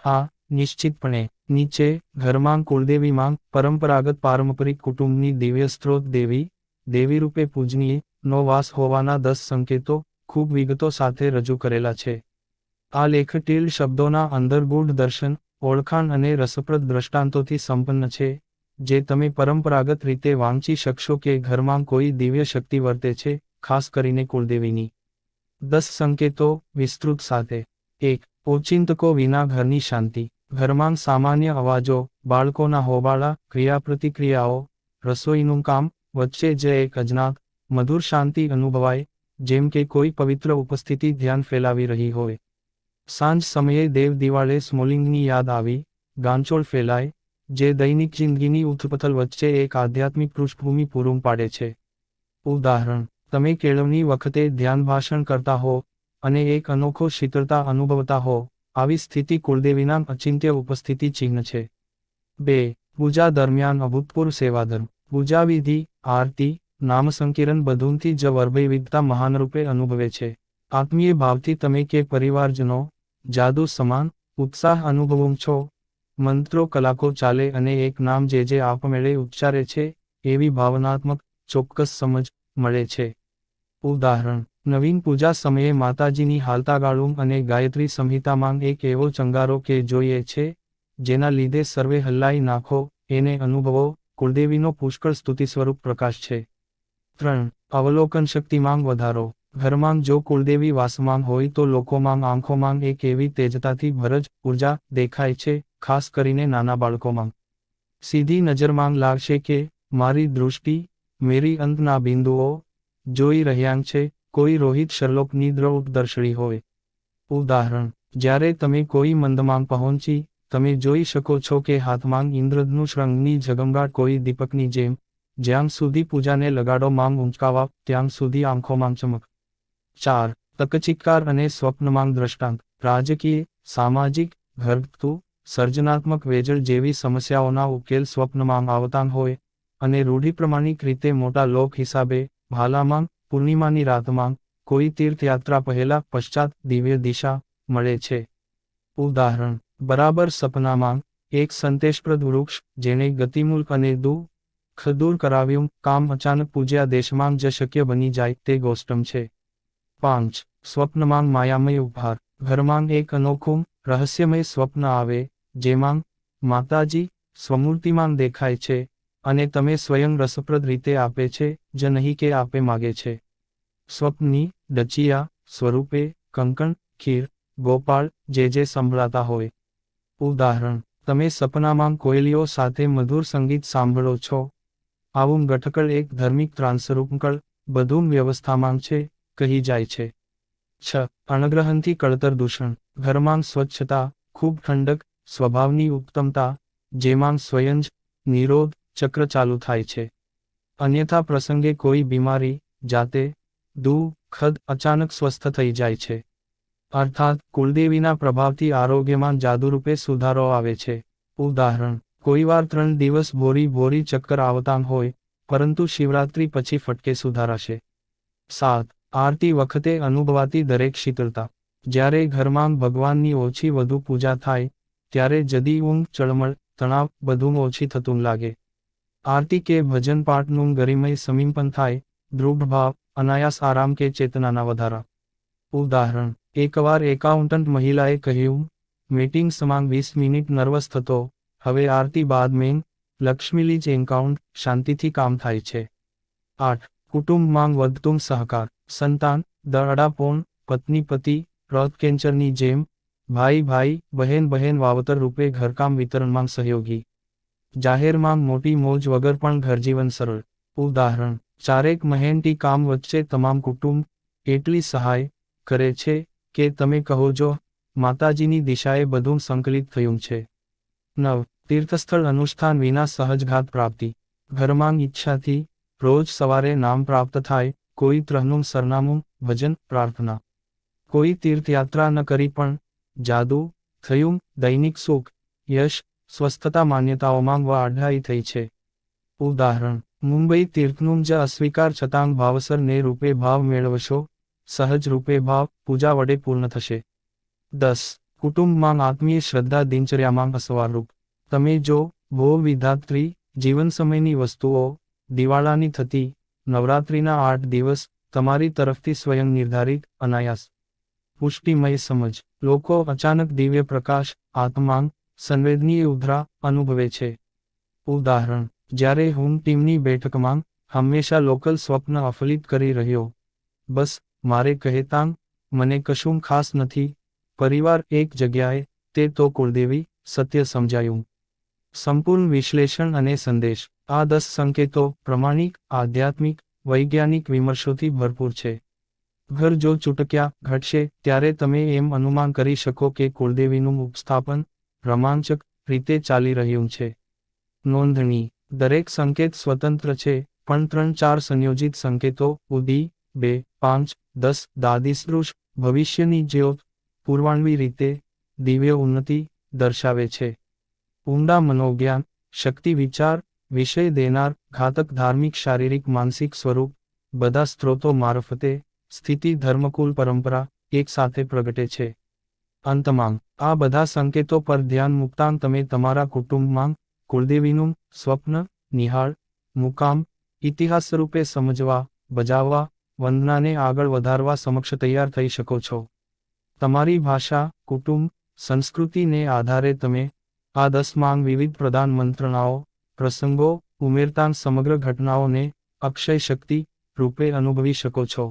હા, નિશ્ચિતપણે. નીચે ઘરમાં કુળદેવી માંગ પરંપરાગત પારંપરિક કુટુંબની દિવ્ય સ્ત્રોત દેવી, દેવી રૂપે પૂજનીય નો વાસ હોવાના 10 સંકેતો ખૂબ વિગતો સાથે રજૂ કરેલા છે. આ લેખ ટીલ શબ્દોના અંતર્ગૂઢ દર્શન, ઓળખાણ અને રસપ્રદ દ્રષ્ટાંતોથી સંપન્ન છે, જે તમે પરંપરાગત રીતે વાંચી શકશો કે ઘરમાં કોઈ દિવ્ય શક્તિ વર્તે છે, ખાસ કરીને કુળદેવીની. 10 સંકેતો વિસ્તૃત સાથે. 1. ઓચિંતકો વિના ઘરની શાંતિ. ઘરમાં સામાન્ય અવાજો, બાળકોના હોબાળા, ક્રિયાપ્રતિક્રિયાઓ, રસોઈનું કામ વચ્ચે જ એક અજ્ઞાત, મધુર શાંતિ અનુભવાય, જેમ કે કોઈ પવિત્ર ઉપસ્થિતિ ધ્યાન ફેલાવી રહી હોય. સાંજ સમયે દેવ દિવાળે સ્મોલિંગની યાદ આવી, ગાંચોળ ફેલાય, જે દૈનિક જિંદગીની ઉથલપથલ વચ્ચે એક આધ્યાત્મિક પૃષ્ઠભૂમિ પૂરું પાડે છે. ઉદાહરણ, તમે કેળવણી વખતે ધ્યાન ભાષણ કરતા હો અને એક અનોખો શીતળતા અનુભવતા હો, આવી સ્થિતિ કુળદેવીના અચિંત્ય ઉપસ્થિતિ ચિહ્ન છે. 2. પૂજા દરમિયાન અભૂતપૂર્વ સેવાધર્મ. પૂજાવિધિ, આરતી, નામસંકીર્તન બધુંથી જ વૈવિધતા મહાનરૂપે અનુભવે છે. આત્મીય ભાવથી તમે કે પરિવારજનો જાદુ સમાન ઉત્સાહ અનુભવો છો. મંત્રો કલાકો ચાલે અને એક નામ જે આપમેળે ઉચ્ચારે છે, એવી ભાવનાત્મક ચોક્કસ સમજ મળે છે. ઉદાહરણ, નવીન પૂજા સમયે માતાજીની હાલતાગાળું અને ગાયત્રી સંહિતામાં એક એવો ચંગારો કે જોઈએ છે, જેના લીધે સર્વે હલ્લાઈ નાખો, એને અનુભવો, કુળદેવીનો પુષ્કળ સ્તુતિ સ્વરૂપ પ્રકાશ છે. 3. અવલોકન શક્તિમાં વધારો. ઘરમાં જો કુળદેવી વાસમાં હોય તો લોકોમાં આંખોમાં એક એવી તેજતાથી ભરજ ઉર્જા દેખાય છે, ખાસ કરીને નાના બાળકોમાં. સીધી નજરમાં લાગશે કે મારી દૃષ્ટિ, મેરી અંતના બિંદુઓ જોઈ રહ્યાં છે, કોઈ રોહિત શર્લોકની દ્રૌપ દર્શળી હોય. ઉદાહરણ, જ્યારે તમે કોઈ મંદમાં પહોંચી, તમે જોઈ શકો છો કે હાથમાં ઇન્દ્રધનુષ રંગની ઝગમગાટ કોઈ દીપકની જેમ, જ્યાં સુધી પૂજાને લગાડો માંગ ઊંચકાવા, ત્યાં સુધી આંખોમાં ચમક. 4. તકચિત્કાર અને સ્વપ્નમાંગ દ્રષ્ટાંત. રાજકીય, સામાજિક, ઘરગથ્થુ, સર્જનાત્મક વેજળ જેવી સમસ્યાઓના ઉકેલ સ્વપ્નમાં આવતાં હોય, અને રૂઢિપ્રમાણિક રીતે મોટા લોક હિસાબે, ભાલામાં, પૂર્ણિમાની રાતમાં, કોઈ તીર્થયાત્રા પહેલા પશ્ચાત દિવ્ય દિશા મળે છે. ઉદાહરણ, બરાબર સપનામાં, એક સંદેશપ્રદ વૃક્ષ, જેણે ગતિમૂલક અને દુઃખ દૂર કરાવ્યું, કામ અચાનક પૂજ્યા દેશમાં જ શક્ય બની જાય તે ગોષ્ટમ છે. 5. સ્વપ્નમાં માયામય ઉપહાર. ઘરમાં એક અનોખું, રહસ્યમય સ્વપ્ન આવે, જેમાં માતાજી સ્વમૂર્તિમાં દેખાય છે, અને તમે સ્વયં રસપ્રદ રીતે આપે છે જ નહીં કે આપે માગે છે. સ્વપ્નની ડચિયા સ્વરૂપે કંકણ, ખીર, ગોપાળ જે સંભળાતા હોય. ઉદાહરણ, તમે સપનામાં કોયલીઓ સાથે મધુર સંગીત સાંભળો છો. આવું ગઠકળ એક ધાર્મિક ત્રાંસરૂપકળ, બધું વ્યવસ્થામાં છે, કહી જાય છે. 6. અણગ્રહણથી કળતર દૂષણ. ઘરમાં સ્વચ્છતા, ખૂબ ઠંડક, સ્વભાવની ઉત્તમતા, જેમાં સ્વયં જ નિરોધ ચક્ર ચાલુ થાય છે. અન્યથા પ્રસંગે કોઈ બીમારી, જાતે દુઃખદ અચાનક સ્વસ્થ થઈ જાય છે. અર્થાત કુળદેવીના પ્રભાવથી આરોગ્યમાં જાદુરૂપે સુધારો આવે છે. ઉદાહરણ, કોઈવાર 3 દિવસ ભોરી ચક્કર આવતાં હોય, પરંતુ શિવરાત્રી પછી ફટકે સુધારાશે. 7. આરતી વખતે અનુભવાતી દરેક શીતળતા. જ્યારે ઘરમાં ભગવાનની ઓછી વધુ પૂજા થાય, ત્યારે જદી ઊંઘ ચળમળ, તણાવ બધું ઓછી થતું લાગે. આરતી કે ભજન પાઠનું ગરિમય સમીપન થાય, દૃઢ ભાવ, અનાયાસ આરામ કે ચેતનાના વધારા. ઉદાહરણ, એકવાર એકાઉન્ટન્ટ મહિલાએ કહ્યું, મીટિંગ્સમાં 20 મિનિટ નર્વસ થતો, હવે આરતી બાદ મેં લક્ષ્મીલી જ એકાઉન્ટ શાંતિથી કામ થાય છે. 8. કુટુંબમાં વધતું સહકાર. સંતાન, દઅડાપોણ, પત્ની પતિ, રથ કેન્સરની જેમ, ભાઈ બહેન વાવતર રૂપે ઘરકામ વિતરણમાં સહયોગી. જાહેરમાં મોટી મોજ વગર પણ ઘરજીવન સરળ. ઉદાહરણ, ચારેક મહેનતી કામ વચ્ચે તમામ કુટુંબ એટલી સહાય કરે છે કે તમે કહો જો, માતાજીની દિશાએ બધું સંકલિત થયું છે. 9. તીર્થસ્થળ અનુષ્ઠાન વિના સહજઘાત પ્રાપ્તિ. ઘરમાં ઈચ્છાથી રોજ સવારે નામ પ્રાપ્ત થાય, કોઈ ત્રહનું સરનામું, ભજન, પ્રાર્થના. કોઈ તીર્થયાત્રા ન કરી પણ જાદુ થયું, દૈનિક સુખ, યશ, સ્વસ્થતા માન્યતાઓમાં અઢાઈ થઈ છે. ઉદાહરણ, મુંબઈ તીર્થનું જ અસ્વીકાર છતાં ભાવસર ને રૂપે ભાવ મેળવશો, સહજ રૂપે ભાવ પૂજા વડે પૂર્ણ થશે. 10. કુટુંબમાં આત્મીય શ્રદ્ધા દિનચર્યામાં અસવારરૂપ. તમે જો ભો વિધાત્રી જીવન સમયની વસ્તુઓ દિવાળાની થતી નવરાત્રિના 8 દિવસ તમારી તરફથી સ્વયં નિર્ધારિત અનાયાસ પુષ્ટિમય સમજ. લોકો અચાનક દિવ્ય પ્રકાશ આત્માંગ સંવેદનીય ઉધરા અનુભવે છે. ઉદાહરણ, જ્યારે હું ટીમની બેઠકમાં હંમેશા લોકલ સ્વપ્ન અફલિત કરી રહ્યો. બસ મારે કહેતાંગ મને કશું ખાસ નથી. પરિવાર એક જગ્યાએ તે તો કુળદેવી સત્ય સમજાયું. સંપૂર્ણ વિશ્લેષણ અને સંદેશ. આ 10 સંકેતો પ્રમાણિક આધ્યાત્મિક વૈજ્ઞાનિક વિમર્શોથી ભરપૂર છે. ઘર જો ચૂટક્યા ઘટશે ત્યારે તમે એમ અનુમાન કરી શકો કે કુળદેવીનું ઉપસ્થાપન રોમાંચક રીતે ચાલી રહ્યું છે. નોંધણી: દરેક સંકેત સ્વતંત્ર છે, પણ 3-4 સંયોજિત સંકેતો ઉદી 2, 5, 10 દાદીસદૃશ ભવિષ્યની જ્યોત પૂર્વાણવી રીતે દિવ્ય ઉન્નતિ દર્શાવે છે. ઊંડા મનોજ્ઞાન શક્તિ વિચાર વિષય દેનાર ઘાતક ધાર્મિક શારીરિક માનસિક સ્વરૂપ બધા સ્ત્રોતો મારફતે સ્થિતિ ધર્મકુલ પરંપરા એક સાથે પ્રગટે છે. અંતમાં આ બધા સંકેતો પર ધ્યાન મૂકતાં તમે તમારા કુટુંબમાં કુળદેવીનું સ્વપ્ન નિહાળ મુકામ ઇતિહાસરૂપે સમજવા બજાવવા વંદનાને આગળ વધારવા સમક્ષ તૈયાર થઈ શકો છો. તમારી ભાષા કુટુંબ સંસ્કૃતિને આધારે તમે આ 10 માંગ વિવિધ પ્રદાન મંત્રણાઓ પ્રસંગો ઉમેરતાં સમગ્ર ઘટનાઓને અક્ષય શક્તિ રૂપે અનુભવી શકો છો.